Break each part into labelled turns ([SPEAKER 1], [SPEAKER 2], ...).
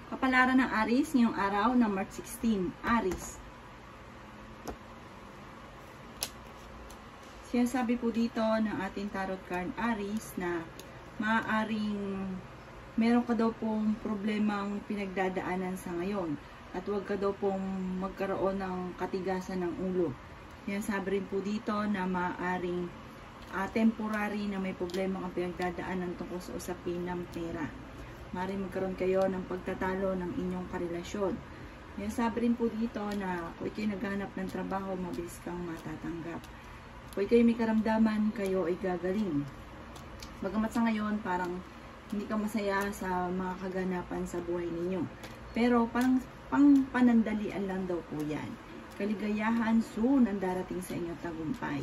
[SPEAKER 1] Kapalaran ng Aries ngayong araw ng March 16. Aries. Sinasabi po dito ng ating tarot card Aries na maaaring meron ka daw pong problemang pinagdadaanan sa ngayon at huwag ka daw pong magkaroon ng katigasan ng ulo. Sinasabi rin po dito na maaaring temporary na may problema kang pinagdadaanan tungkol sa usapin ng pera. Maaaring magkaroon kayo ng pagtatalo ng inyong karelasyon. Sinasabi rin po dito na kung ikaw naghahanap ng trabaho, mabilis kang matatanggap. Kung ikaw may karamdaman, kayo ay gagaling. Bagamat sa ngayon, parang hindi ka masaya sa mga kaganapan sa buhay ninyo. Pero parang panandalian lang daw po yan. Kaligayahan, soon ang darating sa inyong tagumpay.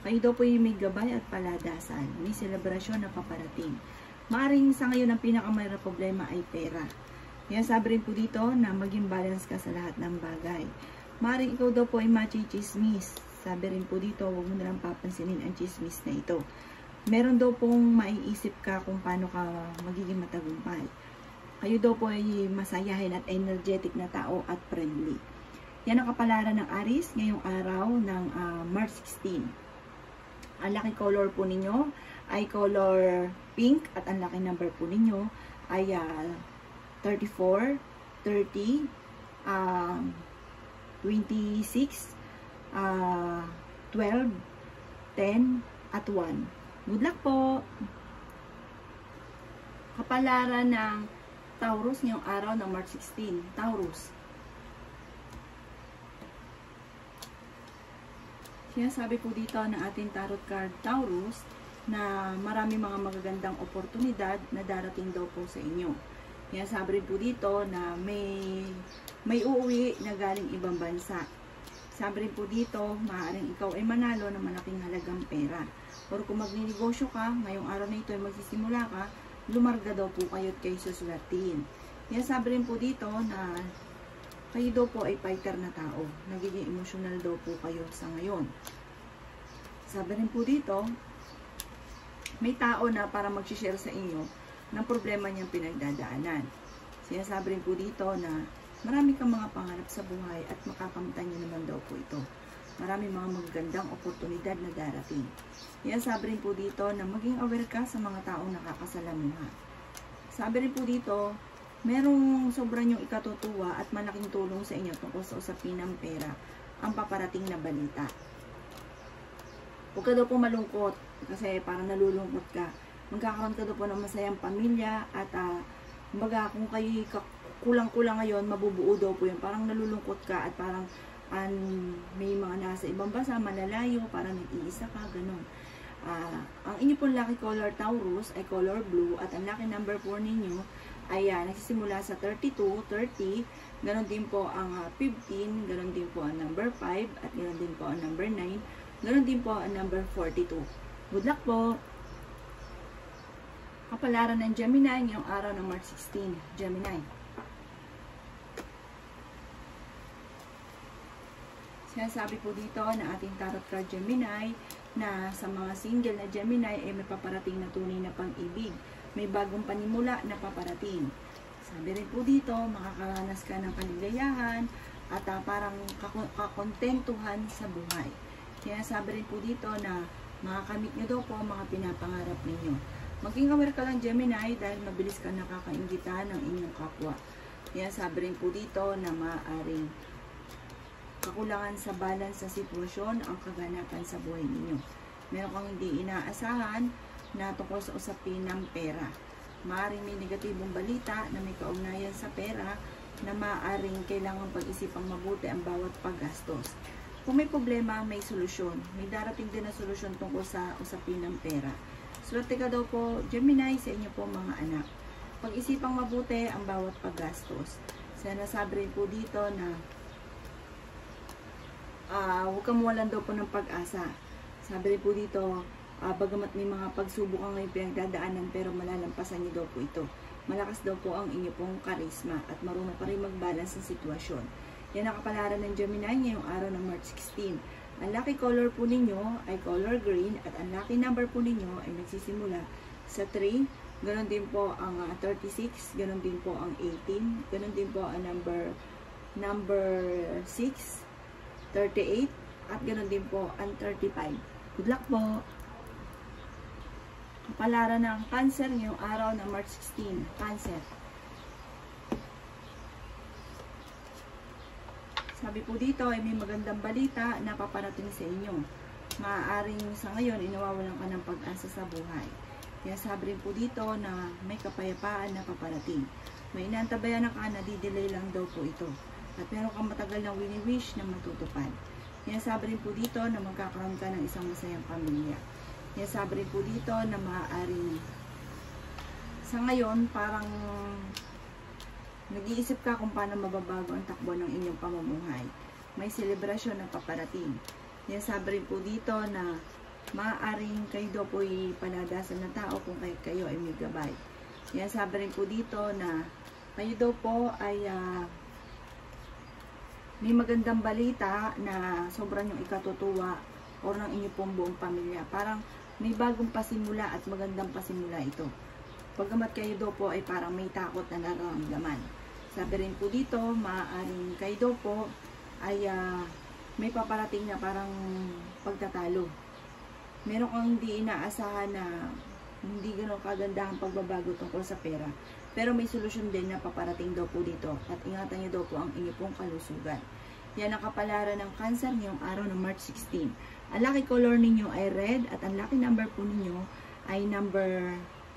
[SPEAKER 1] Kayo daw po yung may gabay at paladasan. May selebrasyon na paparating. Maaring sa ngayon ang pinakamayroong problema ay pera. Sabi rin po dito na maging balance ka sa lahat ng bagay. Maaring ikaw daw po ay machismis. Sabi rin po dito, huwag mo nalang papansinin ang chismis na ito. Meron daw pong maiisip ka kung paano ka magiging matagumpay. Kayo daw po ay masayahin at energetic na tao at friendly. Yan ang kapalaran ng Aries ngayong araw ng March 16. Ang lucky color po ninyo ay color pink at ang lucky number po ninyo ay 34, 30, 26, 12, 10, at 1. Good luck po! Kapalaran ng Taurus ngayong araw ng March 16. Taurus. Sinasabi po dito ng ating tarot card Taurus na marami mga magagandang oportunidad na darating daw po sa inyo. Sinasabi rin po dito na may uuwi na galing ibang bansa. Sabi rin po dito, maaaring ikaw ay manalo ng malaking halagang pera. Or kung magninegosyo ka, ngayong araw na ito ay magsisimula ka, lumarga daw po kayo at kayo suswertihin. Sabi rin po dito na kayo daw po ay fighter na tao. Nagiging emotional daw po kayo sa ngayon. Sabi rin po dito, may tao na para mag-share sa inyo ng problema niyang pinagdadaanan. Sinasabi rin po dito na marami kang mga pangarap sa buhay at makakamtan niyo naman daw po ito. Marami mga magagandang oportunidad na darating. Sinasabi rin po dito na maging aware ka sa mga taong nakakasalamuha. Sabi rin po dito, merong sobrang yung ikatutuwa at malaking tulong sa inyo tungkol sa usapin ng pera ang paparating na balita. Huwag ka daw po malungkot kasi parang nalulungkot ka. Magkakaroon ka daw po ng masayang pamilya at kumbaga kung kayo kulang-kulang ngayon, mabubuo daw po yun. Parang nalulungkot ka at parang may mga nasa ibang bansa, malalayo, parang nag-iisa ka, ganun. Ang inyo pong lucky color Taurus ay color blue at ang lucky number po ninyo ay nagsisimula sa 32, 30, ganun din po ang 15, ganun din po ang number 5 at ganun din po ang number 9, ganun din po ang number 42. Good luck po! Kapalaran ng Gemini ngayong araw ng March 16. Gemini. Sinasabi po dito na ating tarot card Gemini na sa mga single na Gemini ay may paparating na tunay na pag-ibig. May bagong panimula na paparating. Sabi rin po dito, makakaranas ka ng kaligayahan at parang kakontentuhan sa buhay. Sinasabi rin po dito na makakamit nyo daw po ang mga pinapangarap ninyo. Maging aware ka lang Gemini dahil mabilis ka nakakainggita ng inyong kapwa. Sinasabi rin po dito na maaaring kakulangan sa balance sa sitwasyon ang kaganapan sa buhay ninyo. Meron kang hindi inaasahan na tungkol sa usapin ng pera. Maaaring may negatibong balita na may kaugnayan sa pera na maaaring kailangan pag-isipang mabuti ang bawat paggastos. Kung may problema, may solusyon. May darating din na solusyon tungkol sa usapin ng pera. Swerte ka daw po, Gemini, sa inyo po mga anak. Pag-isipang mabuti ang bawat paggastos. Sinasabi rin po dito na huwag kang mawalan daw po ng pag-asa. Sabi rin po dito, bagamat may mga pagsubok ang ngayon pinagdadaanan pero malalampasan niyo daw po ito. Malakas daw po ang inyo pong karisma at marunong pa rin mag-balance ng sitwasyon. Yan ang kapalaran ng Gemini ngayong araw ng March 16. Ang lucky color po ninyo ay color green at ang lucky number po ninyo ay nagsisimula sa 3, Ganon din po ang 36, ganon din po ang 18, ganon din po ang number 6, 38, at ganon din po ang 35. Good luck po! Kapalaran ng Cancer ngayong araw ng March 16. Cancer. Sabi po dito ay may magandang balita na paparating sa inyo. Maaaring sa ngayon inawawalan ka ng pag-asa sa buhay. Kaya sabi rin po dito na may kapayapaan na paparating. May inantabayan ka na di-delay lang daw po ito. At meron kang matagal na wini-wish na matutupad. Kaya sabi rin po dito na magkakaroon ka ng isang masayang pamilya. Kaya sabi rin po dito na maaaring sa ngayon parang nag-iisip ka kung paano mababago ang takbo ng inyong pamumuhay. May selebrasyon na paparating. Kaya sabi rin po dito na maaaring kayo daw po ay paladasan ng tao kung kayo ay may gabay. Kaya sabi rin po dito na kayo daw po ay may magandang balita na sobrang yung ikatutuwa o ng inyong pong buong pamilya. Parang may bagong pasimula at magandang pasimula ito. Pagkamat kayo daw po ay parang may takot na nararamdaman. Sabi rin po dito, maaaring kayo daw po ay may paparating na parang pagtatalo. Meron kang hindi inaasahan na hindi gano'ng kaganda ang pagbabago tungkol sa pera. Pero may solusyon din na paparating daw po dito. At ingatan niyo daw po ang inyong pong kalusugan. Yan ang kapalaran ng Cancer ngayong araw ng March 16. Ang lucky color ninyo ay red at ang lucky number po ninyo ay number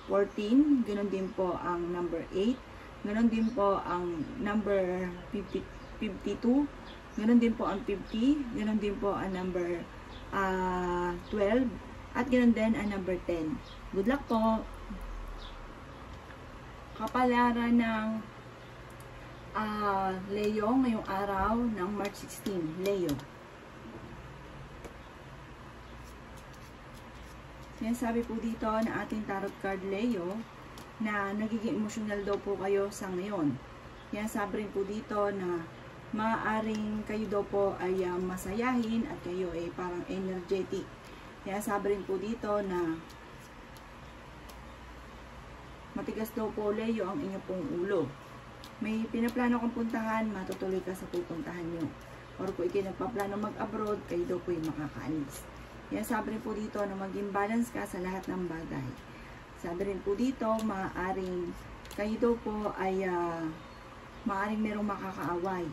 [SPEAKER 1] 14. Ganon din po ang number 8. Ganon din po ang number 52. Ganon din po ang 50. Ganon din po ang number 12. At ganon din ang number 10. Good luck po! Kapalaran ng Leo ngayong araw ng March 16. Leo. Yan sabi po dito na ating tarot card Leo na nagiging emosyonal daw po kayo sa ngayon. Yan sabi rin po dito na maaaring kayo daw po ay masayahin at kayo ay parang energetic. Kaya sabi rin po dito na matigas daw po Leo ang inyong pong ulo. May pinaplano kang puntahan, matutuloy ka sa pupuntahan nyo. Or kung ikay nagpaplano mag-abroad, kayo daw po yung makakaalis. Yan sabi rin po dito na maging balance ka sa lahat ng bagay. Sabi rin po dito, maaaring kayo daw po ay maaaring merong makakaaway.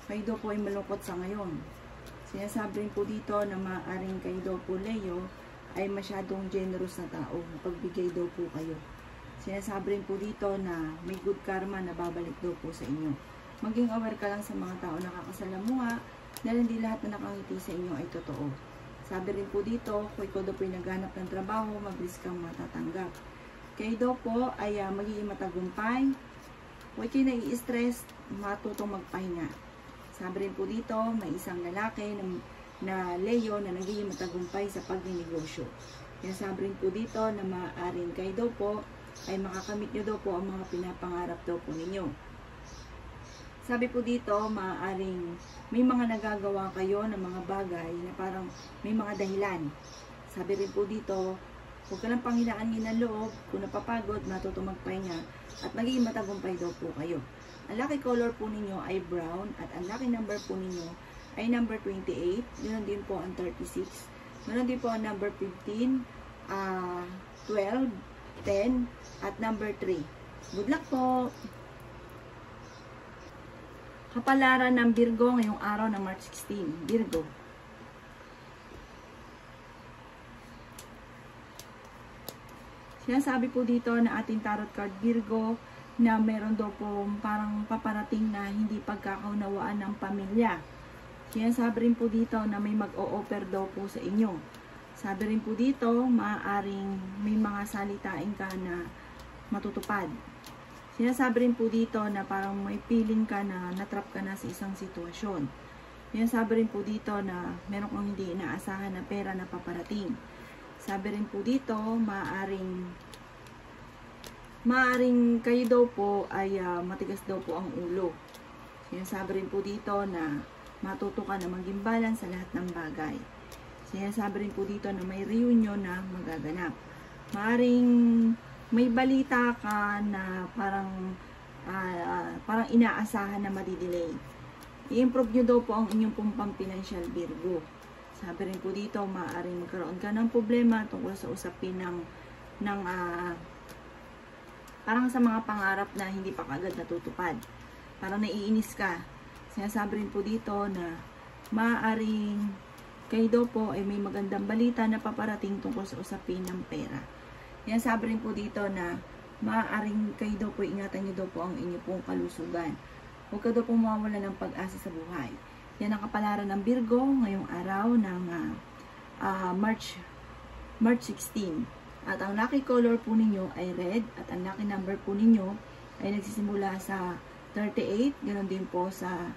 [SPEAKER 1] Kayo daw po ay malungkot sa ngayon. Sinasabi rin po dito na maaaring kayo daw po Leo ay masyadong generous na tao. Pagbigay daw po kayo. Sinasabi rin po dito na may good karma na babalik daw po sa inyo. Maging aware ka lang sa mga tao na nakakasalamuha dahil hindi lahat na nakangiti sa inyo ay totoo. Sabi rin po dito, kung ikaw daw po ay naghanap ng trabaho, mabilis kang matatanggap. Kayo daw po ay magiging matagumpay. Kung kayo nai-stress, matutong magpahinga. Sabi rin po dito, may isang lalaki na Leo na nagiging matagumpay sa pagninegosyo. Kaya sabi rin po dito na maaaring kayo daw po ay makakamit nyo daw po ang mga pinapangarap daw po ninyo. Sabi po dito, maaaring may mga nagagawa kayo ng mga bagay na parang may mga dahilan. Sabi rin po dito, huwag ka lang panghinaan ng loob, kung napapagod, matutong magpahinga, at magiging matagumpay daw po kayo. Ang lucky color po ninyo ay brown, at ang lucky number po ninyo ay number 28, ganoon din po ang 36, ganoon din po ang number 15, 12, 10, at number 3. Good luck po! Kapalaran ng Virgo ngayong araw ng March 16. Virgo. Sinasabi po dito na ating tarot card Virgo na meron daw po parang paparating na hindi pagkakaunawaan ng pamilya. Sinasabi rin po dito na may mag-o-offer daw po sa inyo. Sabi rin po dito, maaaring may mga salitain ka na matutupad. Sinasabi rin po dito na parang may feeling ka na natrap ka na sa isang sitwasyon. Sinasabi rin po dito na meron kang hindi inaasahan na pera na paparating. Sabi rin po dito, maaaring kayo daw po ay matigas daw po ang ulo. Sinasabi rin po dito na matuto ka na maging balance sa lahat ng bagay. Sinasabi rin po dito na may reunion na magaganap. Maring may balita ka na parang inaasahan na madidelay. I-improve nyo daw po ang inyong pong financial, Virgo. Sabi rin po dito, maaaring magkaroon ka ng problema tungkol sa usapin ng parang sa mga pangarap na hindi pa kagad natutupad. Parang naiinis ka. Sinasabi rin po dito na maaaring kayo daw po ay may magandang balita na paparating tungkol sa usapin ng pera. Yan, sabi rin po dito na maaaring kayo daw po, ingatan nyo daw po ang inyong pong kalusugan. Huwag ka daw po mawawala ng pag-asa sa buhay. Yan ang kapalaran ng Virgo ngayong araw ng March 16. At ang lucky color po ninyo ay red. At ang lucky number po ninyo ay nagsisimula sa 38. Ganon din po sa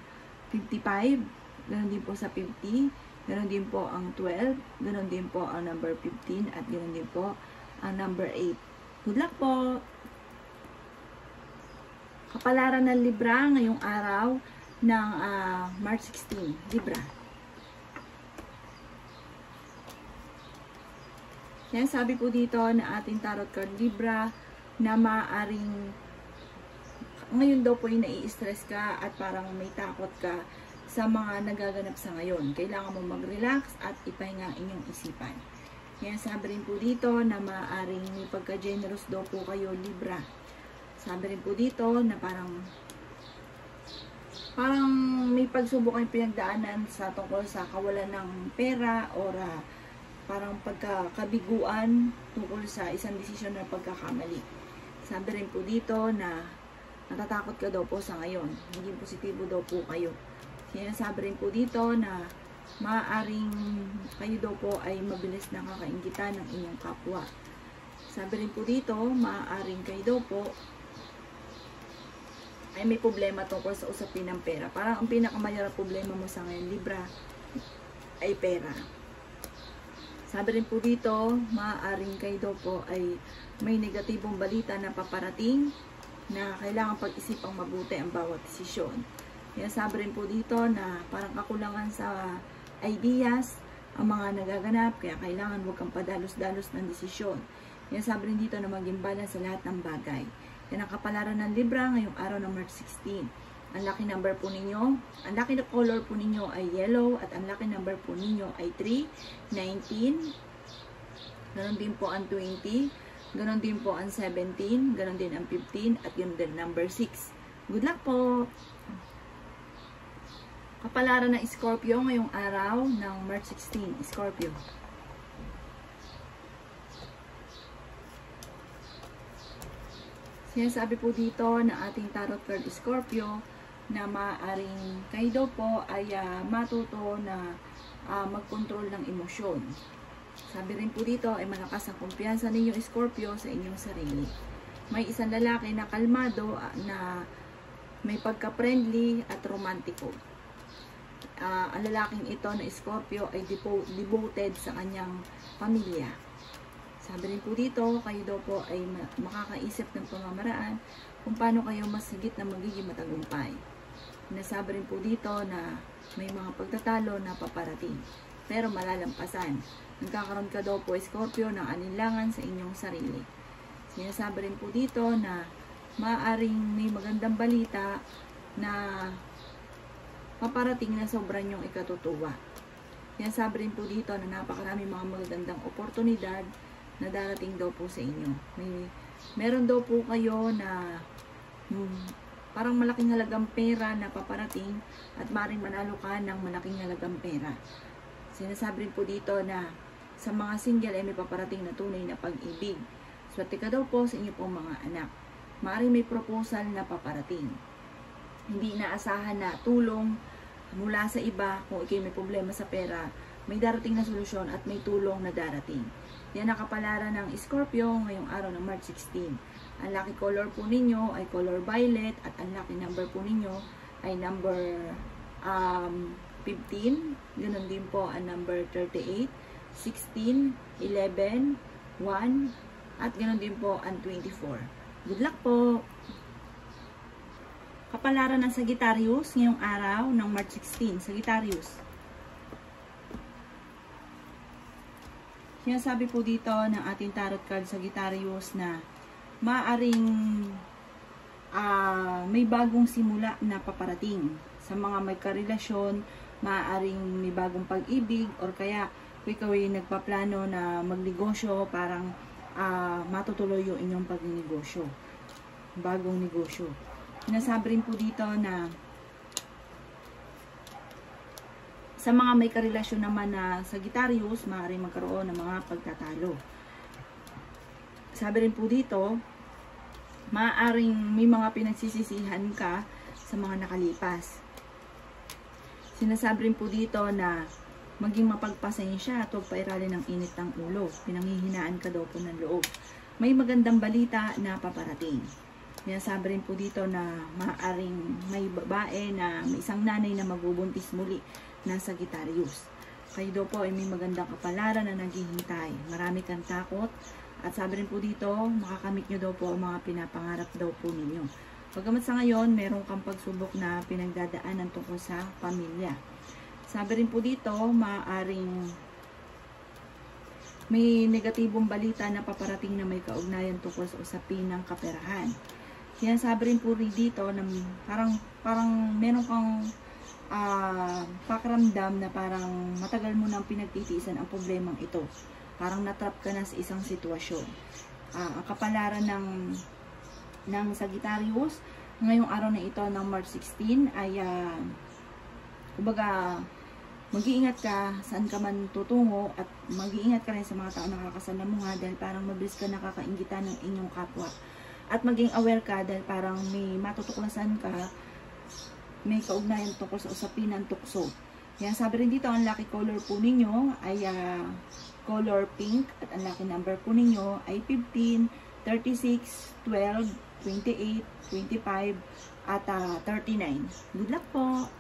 [SPEAKER 1] 55. Ganon din po sa 50. Ganon din po ang 12. Ganon din po ang number 15. At ganon din po ang number 8. Good luck po! Kapalaran ng Libra ngayong araw ng March 16. Libra. Yan, sabi po dito na ating tarot card Libra na maaaring ngayon daw po yung nai-stress ka at parang may takot ka sa mga nagaganap sa ngayon. Kailangan mo mag-relax at ipahinga ang inyong isipan. Yan, sabi rin po dito na maaaring may pagka-generous daw po kayo, Libra. Sabi rin po dito na parang may pagsubok kayong pinagdaanan sa tungkol sa kawalan ng pera or parang pagkakabiguan tungkol sa isang desisyon na pagkakamali. Sabi rin po dito na natatakot ka daw po sa ngayon. Hindi positibo daw po kayo. Sinasabi rin po dito na maaaring kayo daw po ay mabilis na kakaingitan ng inyong kapwa. Sabi rin po dito, maaaring kayo daw po ay may problema tungkol sa usapin ng pera. Parang ang pinakamayarang problema mo sa ngayon, Libra, ay pera. Sabi rin po dito, maaaring kayo daw po ay may negatibong balita na paparating na kailangan pag-isipang mabuti ang bawat desisyon. Kaya sabi rin po dito na parang kakulangan sa ideas ang mga nagaganap, kaya kailangan huwag kang padalos-dalos ng desisyon. Kaya sabi rin dito na maging balance sa lahat ng bagay. Yan ang kapalaran ng Libra ngayong araw ng March 16. Ang lucky number po ninyo, ang lucky color po ninyo ay yellow at ang lucky number po ninyo ay 3, 19, ganon din po ang 20, ganon din po ang 17, ganon din ang 15, at ganon din number 6. Good luck po! Kapalaran ng Scorpio ngayong araw ng March 16. Scorpio. Sinasabi po dito na ating tarot card Scorpio na maaaring kayo daw po ay matuto na magkontrol ng emosyon. Sabi rin po dito ay malakas ang kumpiyansa ninyo Scorpio sa inyong sarili. May isang lalaki na kalmado na may pagka-friendly at romantiko. Ang lalaking ito na Scorpio ay devoted sa kanyang pamilya. Sabi rin po dito, kayo daw po ay makakaisip ng pamamaraan kung paano kayo mas higit na magiging matagumpay. Nasabi rin po dito na may mga pagtatalo na paparating, pero malalampasan. Nagkakaroon ka daw po, Scorpio, ng alinlangan sa inyong sarili. Sinasabi rin po dito na maaaring may magandang balita na paparating na sobrang yung ikatutuwa. Sinasabi rin po dito na napakarami mga magagandang oportunidad na darating daw po sa inyo. Meron daw po kayo na parang malaking halagang pera na paparating at maaaring manalo ka ng malaking halagang pera. Sinasabi rin po dito na sa mga single ay may paparating na tunay na pag-ibig. Swerte ka daw po sa inyo pong mga anak. Maaaring may proposal na paparating. Hindi inaasahan na tulong mula sa iba. Kung ikay may problema sa pera, may darating na solusyon at may tulong na darating. Yan ang kapalaran ng Scorpio ngayong araw ng March 16. Ang lucky color po ninyo ay color violet at ang lucky number po ninyo ay number 15. Ganon din po ang number 38, 16, 11, 1 at ganon din po ang 24. Good luck po! Kapalaran ng Sagittarius ngayong araw ng March 16. Sagittarius. Sinasabi po dito ng ating tarot card Sagittarius na maaring may bagong simula na paparating. Sa mga may karelasyon, maaring may bagong pag-ibig, or kaya kung ikaw ay nagpaplano na magnegosyo, parang matutuloy yung inyong pagnegosyo. Bagong negosyo. Sinasabi rin po dito na sa mga may karelasyon naman na Sagittarius, maaaring magkaroon ng mga pagtatalo. Sabi rin po dito, maaaring may mga pinagsisisihan ka sa mga nakalipas. Sinasabi rin po dito na maging mapagpasensya at huwag pairalin ng init ng ulo. Pinanghihinaan ka daw po ng loob. May magandang balita na paparating. Sinasabi rin po dito na maaaring may babae na may isang nanay na magbubuntis muli na Sagittarius. Kayo daw po ay may magandang kapalaran na naghihintay. Marami kang takot. At sabi rin po dito, makakamit nyo daw po ang mga pinapangarap daw po ninyo. Pagkamat sa ngayon, meron kang pagsubok na pinagdadaanan tungkol sa pamilya. Sabi rin po dito, maaaring may negatibong balita na paparating na may kaugnayan tungkol sa usapin ng kaperahan. Sinasabi rin po rin dito na parang meron kang pakiramdam na parang matagal mo nang pinagtitiisan ang problemang ito. Parang natrap ka na sa isang sitwasyon. Ang kapalaran ng Sagittarius ngayong araw na ito ng March 16 ay kumbaga mag-iingat ka saan ka man tutungo at mag-iingat ka rin sa mga tao na nakakasalamuha dahil parang mabilis ka nakakainggitan ng inyong kapwa. At maging aware ka dahil parang may matutuklasan ka, may kaugnayan tungkol sa usapin ng tukso. Yan, sabi rin dito, ang lucky color po ninyo ay color pink at ang lucky number po ninyo ay 15, 36, 12, 28, 25 at 39. Good luck po!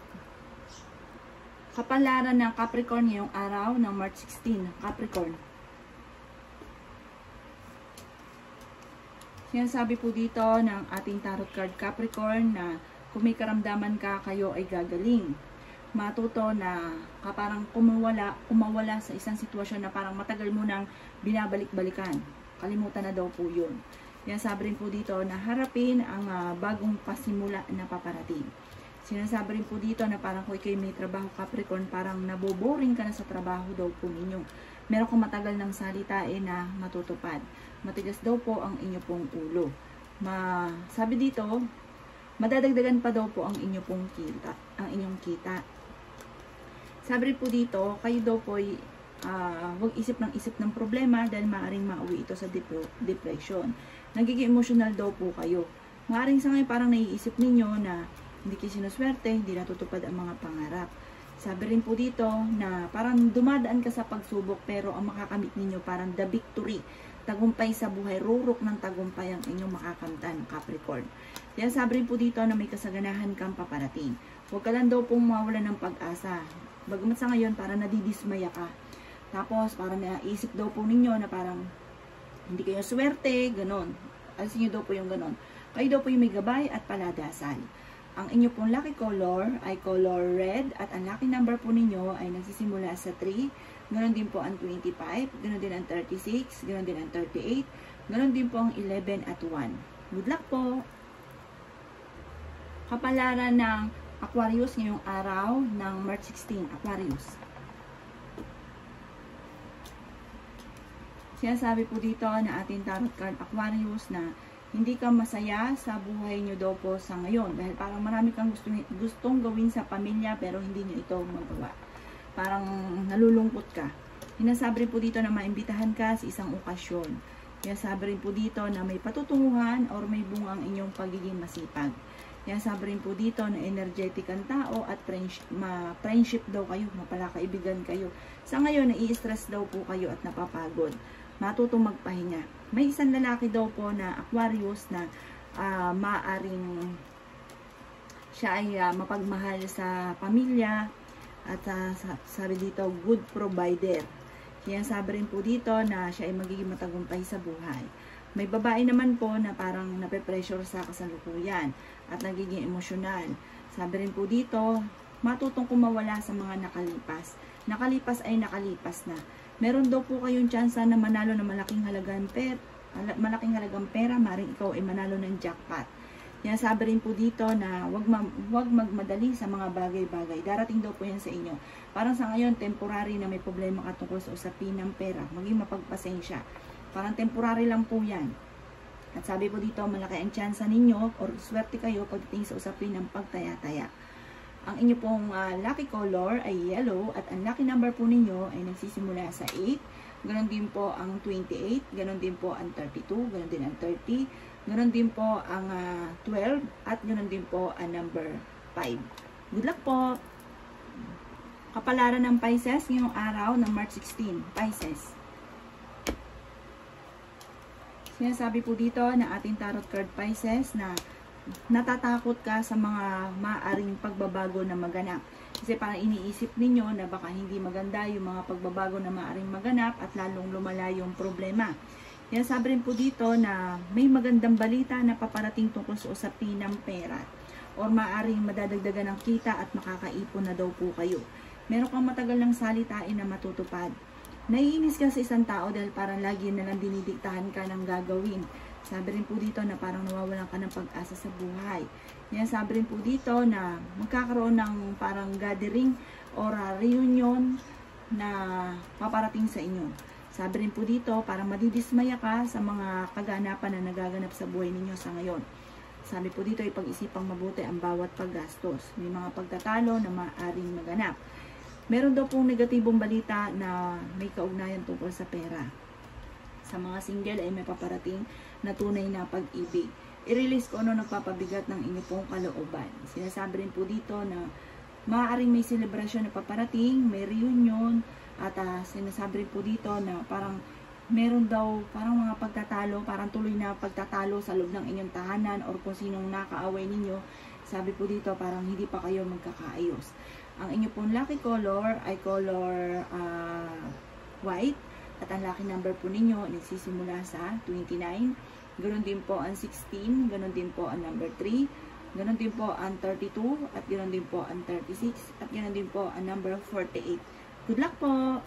[SPEAKER 1] Kapalaran ng Capricorn ngayong araw ng March 16. Capricorn. Sinasabi po dito ng ating tarot card Capricorn na kung may karamdaman ka, kayo ay gagaling. Matuto na parang kumawala sa isang sitwasyon na parang matagal mo nang binabalik-balikan. Kalimutan na daw po yun. Sinasabi rin po dito na harapin ang bagong pasimula na paparating. Sinasabi rin po dito na parang kung kayo may trabaho Capricorn, parang naboboring ka na sa trabaho daw po ninyo. Meron kong matagal ng salita na matutupad. Matigas daw po ang inyo pong ulo. Sabi dito, madadagdagan pa daw po ang inyo pong kita, ang inyong kita. Sabi rin po dito, kayo daw po ay huwag isip ng problema dahil maaaring mauwi ito sa depression. Nagiging emotional daw po kayo. Maaaring sa ngayon parang naiisip ninyo na hindi kayo sinuswerte, hindi natutupad ang mga pangarap. Sabi rin po dito na parang dumadaan ka sa pagsubok pero ang makakamit ninyo parang the victory. Tagumpay sa buhay, rurok ng tagumpay ang inyong makakamtan, Capricorn. Kaya sabi rin po dito na may kasaganahan kang paparating. Huwag ka lang daw pong mawalan ng pag-asa. Bagamat sa ngayon parang nadidismaya ka. Tapos parang naisip daw po ninyo na parang hindi kayo swerte, ganon. Alisin nyo daw po yung ganon. Kayo daw po yung may gabay at paladasal. Ang inyo pong lucky color ay color red at ang lucky number po ninyo ay nagsisimula sa 3. Ganon din po ang 25, ganon din ang 36, ganon din ang 38, ganon din po ang 11 at 1. Good luck po! Kapalaran ng Aquarius ngayong araw ng March 16, Aquarius. Sinasabi po dito na ating tarot card Aquarius na hindi ka masaya sa buhay nyo daw po sa ngayon dahil parang marami kang gustong gawin sa pamilya pero hindi nyo ito magawa. Parang nalulungkot ka. Sinasabi rin po dito na maimbitahan ka sa isang okasyon. Sinasabi rin po dito na may patutunguhan or may bunga ang inyong pagiging masipag. Sinasabi rin po dito na energetic ang tao at friendship daw kayo, mapalakaibigan kayo. Sa ngayon, nai-stress daw po kayo at napapagod. Matutong magpahinga. May isang lalaki daw po na Aquarius na maaring siya ay mapagmahal sa pamilya at sabi dito good provider. Kaya sabi rin po dito na siya ay magiging matagumpay sa buhay. May babae naman po na parang nape-pressure sa kasalukuyan at nagiging emosyonal. Sabi rin po dito, matutong kumawala sa mga nakalipas. Nakalipas ay nakalipas na. Meron daw po kayong tsansa na manalo ng malaking halagang pera, maring ikaw ay manalo ng jackpot. Yan, sabi rin po dito na wag magmadali sa mga bagay-bagay. Darating daw po yan sa inyo. Parang sa ngayon, temporary na may problema ka tungkol sa usapin ng pera. Maging mapagpasensya. Parang temporary lang po yan. At sabi po dito, malaki ang tsansa ninyo or swerte kayo pagdating sa usapin ng pagtaya-taya. Ang inyo pong lucky color ay yellow at ang lucky number po ninyo ay nagsisimula sa 8. Ganon din po ang 28, ganon din po ang 32, ganon din ang 30, ganon din po ang 12 at ganon din po ang number 5. Good luck po! Kapalaran ng Pisces ngayong araw ng March 16. Pisces. Sinasabi po dito na ating tarot card Pisces na natatakot ka sa mga maaring pagbabago na maganap. Kasi parang iniisip ninyo na baka hindi maganda yung mga pagbabago na maaring maganap at lalong lumala yung problema. Yan, sabi rin po dito na may magandang balita na paparating tungkol sa usapin ng pera or maaring madadagdagan ng kita at makakaipon na daw po kayo. Meron kang matagal ng salitain na matutupad. Naiinis ka sa isang tao dahil parang lagi na lang dinidiktahan ka ng gagawin. Sabi rin po dito na parang nawawalan ka ng pag-asa sa buhay. Yan, sabi rin po dito na magkakaroon ng parang gathering or reunion na paparating sa inyo. Sabi rin po dito, parang madidismaya ka sa mga kaganapan na nagaganap sa buhay ninyo sa ngayon. Sabi po dito, ipag-isipang mabuti ang bawat paggastos. May mga pagtatalo na maaaring maganap. Meron daw pong negatibong balita na may kaugnayan tungkol sa pera. Sa mga single ay may paparating na tunay na pag-ibig. I-release ko ano nagpapabigat ng inyo pong kalooban. Sinasabi rin po dito na maaaring may celebration na paparating, may reunion, at sinasabi rin po dito na parang meron daw parang mga pagtatalo, parang tuloy na pagtatalo sa loob ng inyong tahanan or kung sinong nakaaway ninyo. Sabi po dito parang hindi pa kayo magkakaayos. Ang inyo pong lucky color ay color white. At ang lucky number po ninyo nagsisimula sa 29. Ganon din po ang 16. Ganon din po ang number 3. Ganon din po ang 32. At ganon din po ang 36. At ganon din po ang number 48. Good luck po!